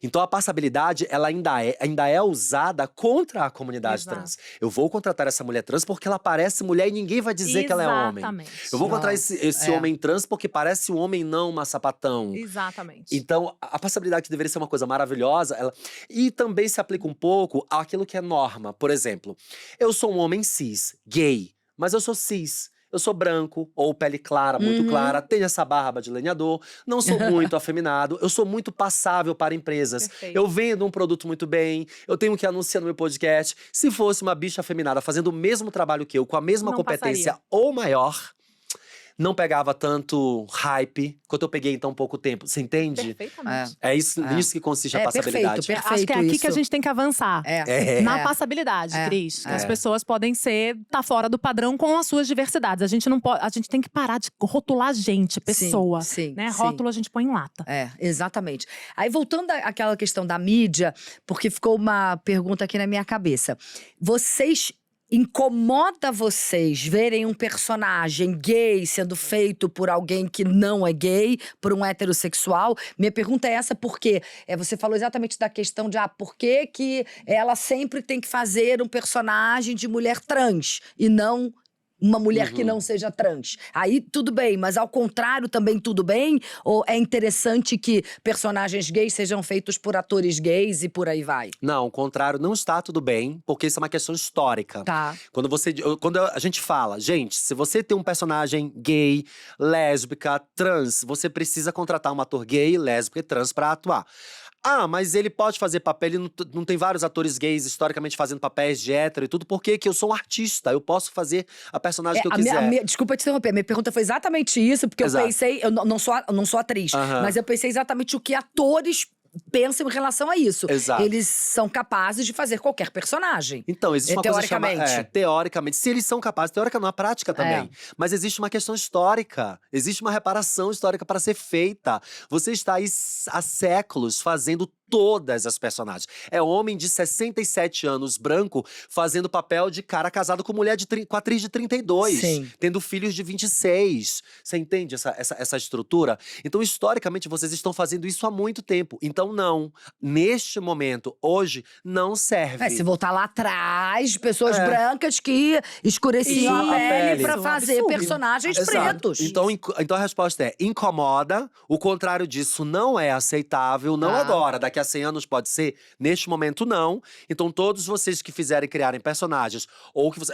Então a passabilidade, ela ainda é usada contra a comunidade
Exato.
trans. Eu vou contratar essa mulher trans porque ela parece mulher e ninguém vai dizer que ela é homem.
Exatamente.
Eu vou contratar
Nossa,
esse homem trans porque parece um homem, não uma sapatão.
Exatamente.
Então, a passabilidade deveria ser uma coisa maravilhosa. E também se aplica um pouco àquilo que é norma. Por exemplo, eu sou um homem cis, gay, mas eu sou cis. Eu sou branco, ou pele clara, muito clara, tenho essa barba de lenhador, não sou muito afeminado, eu sou muito passável para empresas.
Perfeito.
Eu vendo um produto muito bem, eu tenho que anunciar no meu podcast. Se fosse uma bicha afeminada fazendo o mesmo trabalho que eu, com a mesma
Não
competência
passaria.
ou maior, não pegava tanto hype quanto eu peguei em tão pouco tempo. Você entende?
Perfeitamente.
É isso, nisso que consiste a passabilidade.
perfeito.
Acho que é aqui
isso.
que a gente tem que avançar. Na passabilidade,
É.
Cris. Que
É.
as pessoas podem tá fora do padrão com as suas diversidades. A gente não pode, a gente tem que parar de rotular a gente, pessoa.
Sim,
Né?
sim.
Rótulo a gente põe em lata.
Exatamente. Aí, voltando àquela questão da mídia, porque ficou uma pergunta aqui na minha cabeça. Incomoda vocês verem um personagem gay sendo feito por alguém que não é gay, por um heterossexual? Minha pergunta é essa porque você falou exatamente da questão de por que que ela sempre tem que fazer um personagem de mulher trans e não uma mulher que não seja trans. Aí tudo bem, mas ao contrário também tudo bem? Ou é interessante que personagens gays sejam feitos por atores gays e por aí vai?
Não, o contrário, não está tudo bem, porque isso é uma questão histórica.
Tá.
Quando a gente fala, gente, se você tem um personagem gay, lésbica, trans, você precisa contratar um ator gay, lésbica e trans pra atuar. Ah, mas ele pode fazer papel, ele não tem vários atores gays historicamente fazendo papéis de hétero e tudo, porque que eu sou um artista, eu posso fazer a personagem que eu quiser.
Desculpa te interromper, minha pergunta foi exatamente isso, porque
Exato.
eu pensei, eu não sou atriz, mas eu pensei exatamente o que atores pensam em relação a isso.
Exato.
Eles são capazes de fazer qualquer personagem.
Então, existe uma coisa
Teoricamente.
chamada… teoricamente. Se eles são capazes, teórica não, a prática também. Mas existe uma questão histórica. Existe uma reparação histórica para ser feita. Você está aí há séculos fazendo todas as personagens. É homem de 67 anos, branco, fazendo papel de cara casado com mulher com atriz de 32.
Sim.
Tendo filhos de 26. Você entende essa estrutura? Então, historicamente, vocês estão fazendo isso há muito tempo. Então, não. Neste momento, hoje, não serve.
Se voltar lá atrás, pessoas brancas que escureciam a pele pra
Isso,
fazer
absurdo.
personagens
Exato.
pretos.
Então a resposta é: incomoda. O contrário disso não é aceitável. Não agora. Daqui a 100 anos pode ser. Neste momento, não. Então, todos vocês que criarem personagens ou que você…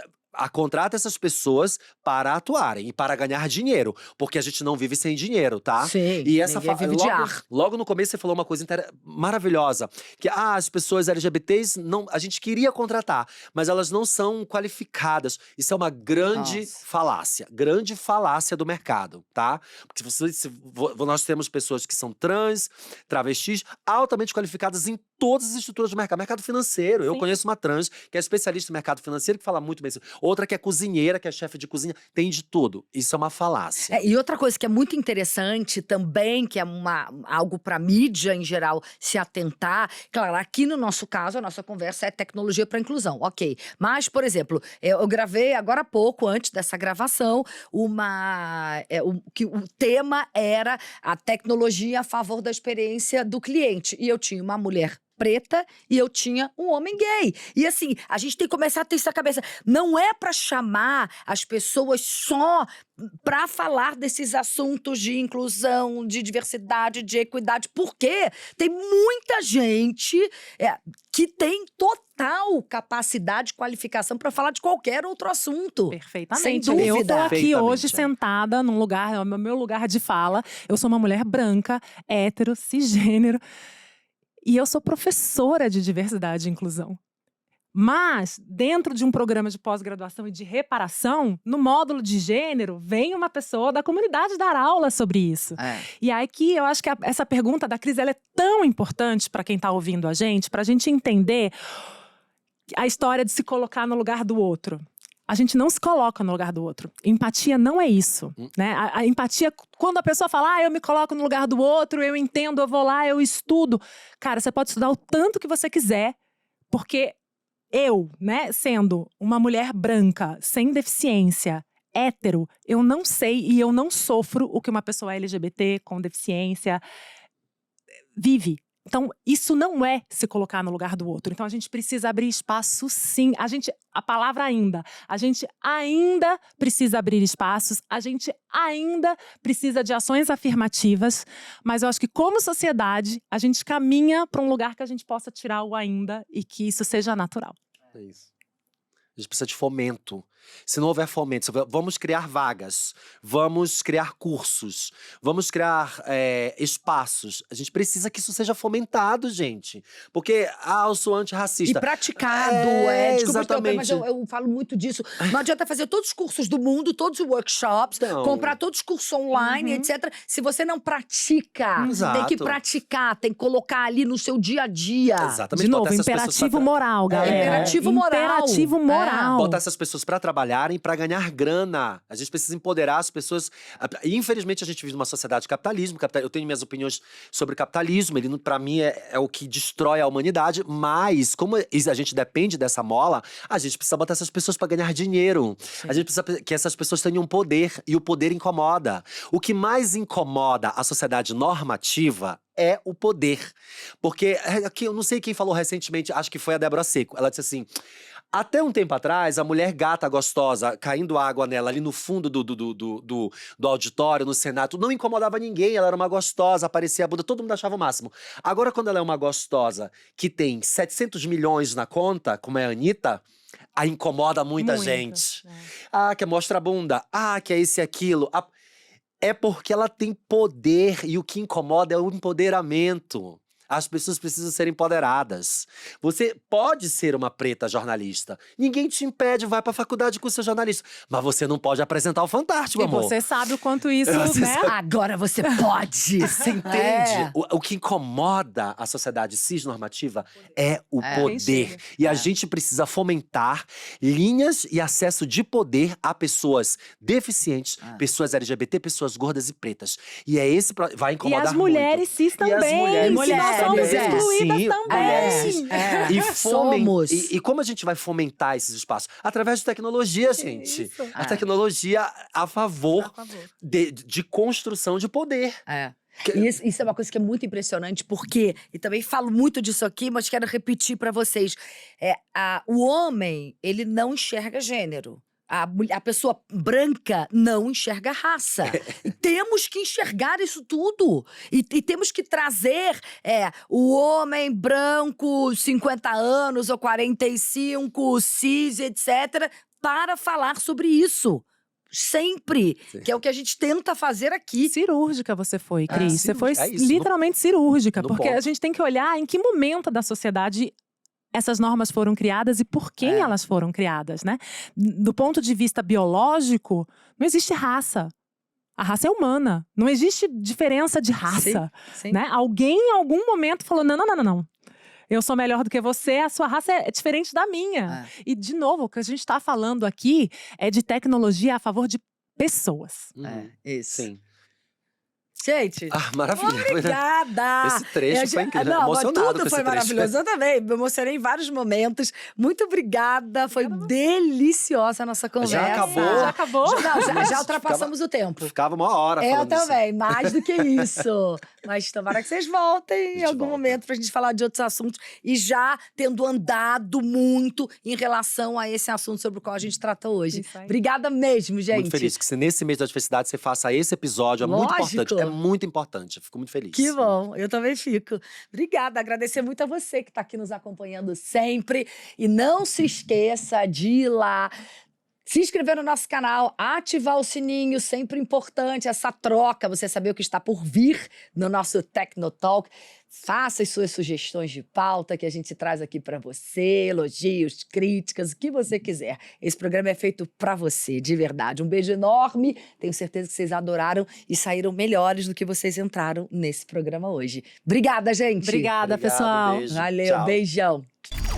contrata essas pessoas para atuarem e para ganhar dinheiro. Porque a gente não vive sem dinheiro, tá?
Sim,
E essa
ninguém vive de ar.
logo no começo você falou uma coisa maravilhosa. Que as pessoas LGBTs, a gente queria contratar, mas elas não são qualificadas. Isso é uma grande falácia. Grande falácia do mercado, tá? Porque nós temos pessoas que são trans, travestis, altamente qualificadas em todas as estruturas do mercado. Mercado financeiro. Eu
Sim.
conheço uma trans que é especialista em mercado financeiro, que fala muito bem isso. Outra que é cozinheira, que é chefe de cozinha. Tem de tudo. Isso é uma falácia.
E outra coisa que é muito interessante também, que é algo para mídia em geral se atentar. Claro, aqui no nosso caso, a nossa conversa é tecnologia para inclusão, ok. Mas, por exemplo, eu gravei agora há pouco, antes dessa gravação, que o tema era a tecnologia a favor da experiência do cliente. E eu tinha uma mulher preta e eu tinha um homem gay. E assim, a gente tem que começar a ter isso na cabeça. Não é para chamar as pessoas só para falar desses assuntos de inclusão, de diversidade, de equidade, porque tem muita gente que tem total capacidade, qualificação para falar de qualquer outro assunto.
Perfeitamente.
Sem
Eu
dúvida.
tô aqui
Perfeitamente,
hoje sentada num lugar, é o meu lugar de fala. Eu sou uma mulher branca, hétero, cisgênero. E eu sou professora de diversidade e inclusão. Mas, dentro de um programa de pós-graduação e de reparação, no módulo de gênero, vem uma pessoa da comunidade dar aula sobre isso. E aí que eu acho que essa pergunta da Cris, ela é tão importante para quem está ouvindo a gente, para a gente entender a história de se colocar no lugar do outro. A gente não se coloca no lugar do outro. Empatia não é isso, né? A empatia, quando a pessoa fala, eu me coloco no lugar do outro, eu entendo, eu vou lá, eu estudo. Cara, você pode estudar o tanto que você quiser, porque eu, né, sendo uma mulher branca, sem deficiência, hétero, eu não sei e eu não sofro o que uma pessoa LGBT com deficiência vive. Então, isso não é se colocar no lugar do outro. Então, a gente precisa abrir espaço, sim. A palavra ainda. A gente ainda precisa abrir espaços. A gente ainda precisa de ações afirmativas. Mas eu acho que, como sociedade, a gente caminha para um lugar que a gente possa tirar o ainda e que isso seja natural.
É isso. A gente precisa de fomento. Se não houver fomento, vamos criar vagas, vamos criar cursos, vamos criar espaços. A gente precisa que isso seja fomentado, gente. Porque, eu sou antirracista.
E praticado, desculpa interromper, mas eu falo muito disso. Não adianta fazer todos os cursos do mundo, todos os workshops, comprar todos os cursos online, etc. Se você não pratica, tem que praticar, tem que colocar ali no seu dia a dia.
Exatamente.
De novo, imperativo moral, galera.
Imperativo moral.
Imperativo moral.
Botar essas pessoas para trabalharem, para ganhar grana. A gente precisa empoderar as pessoas. Infelizmente, a gente vive numa sociedade de capitalismo. Eu tenho minhas opiniões sobre o capitalismo. Ele, para mim, é o que destrói a humanidade. Mas, como a gente depende dessa mola, a gente precisa botar essas pessoas para ganhar dinheiro. Sim. A gente precisa que essas pessoas tenham poder. E o poder incomoda. O que mais incomoda a sociedade normativa é o poder. Porque, aqui, eu não sei quem falou recentemente, acho que foi a Débora Seco. Ela disse assim… Até um tempo atrás, a mulher gata gostosa, caindo água nela ali no fundo do auditório, no Senado, não incomodava ninguém, ela era uma gostosa, aparecia a bunda, todo mundo achava o máximo. Agora, quando ela é uma gostosa que tem 700 milhões na conta, como é a Anitta, aí incomoda muita gente. Que mostra a bunda, que é esse e aquilo. É porque ela tem poder e o que incomoda é o empoderamento. As pessoas precisam ser empoderadas. Você pode ser uma preta jornalista. Ninguém te impede, vai pra faculdade com o seu jornalista. Mas você não pode apresentar o Fantástico, amor.
E você sabe o quanto isso, né?
Agora você pode.
Você entende? O que incomoda a sociedade cisnormativa é o poder. E a gente precisa fomentar linhas e acesso de poder a pessoas deficientes, pessoas LGBT, pessoas gordas e pretas. E é esse… Vai incomodar muito.
E as mulheres cis também.
E as mulheres
somos excluídas também.
E como a gente vai fomentar esses espaços? Através de tecnologia, gente. Isso. A tecnologia a favor de construção de poder.
Isso é uma coisa que é muito impressionante, porque, e também falo muito disso aqui, mas quero repetir para vocês. O homem, ele não enxerga gênero. A pessoa branca não enxerga raça. Temos que enxergar isso tudo. E temos que trazer o homem branco, 50 anos ou 45, cis, etc., para falar sobre isso. Sempre. Sim. Que é o que a gente tenta fazer aqui.
Cirúrgica você foi, Cris. Você foi literalmente cirúrgica. Porque a gente tem que olhar em que momento da sociedade essas normas foram criadas e por quem elas foram criadas, né? Do ponto de vista biológico, não existe raça. A raça é humana. Não existe diferença de raça. Sim. Né? Alguém, em algum momento, falou, não. Eu sou melhor do que você, a sua raça é diferente da minha. E, de novo, o que a gente está falando aqui é de tecnologia a favor de pessoas.
Isso.
Sim.
Gente,
Maravilha.
obrigada!
Esse trecho foi incrível.
Não, mas
Emocionado com
tudo
esse
foi
trecho.
maravilhoso. Eu também me emocionei em vários momentos. Muito obrigada. Foi deliciosa a nossa conversa.
Já acabou?
Já acabou?
Não, já ultrapassamos o tempo.
Ficava uma hora
Eu
falando
também, mais do que isso. Mas tomara que vocês voltem em algum momento pra gente falar de outros assuntos. E já tendo andado muito em relação a esse assunto sobre o qual a gente trata hoje.
Isso aí.
Obrigada mesmo, gente.
Muito feliz que se nesse mês da diversidade você faça esse episódio. É muito
Lógico.
importante. É muito importante. Eu fico muito feliz.
Que bom, eu também fico. Obrigada, agradecer muito a você que está aqui nos acompanhando sempre. E não se esqueça de ir lá, se inscrever no nosso canal, ativar o sininho, sempre importante essa troca, você saber o que está por vir no nosso Tecnotalk. Faça as suas sugestões de pauta que a gente traz aqui para você, elogios, críticas, o que você quiser. Esse programa é feito para você, de verdade. Um beijo enorme, tenho certeza que vocês adoraram e saíram melhores do que vocês entraram nesse programa hoje. Obrigada, gente!
Obrigada,
Obrigado,
pessoal.
beijo.
Valeu,
Tchau.
beijão!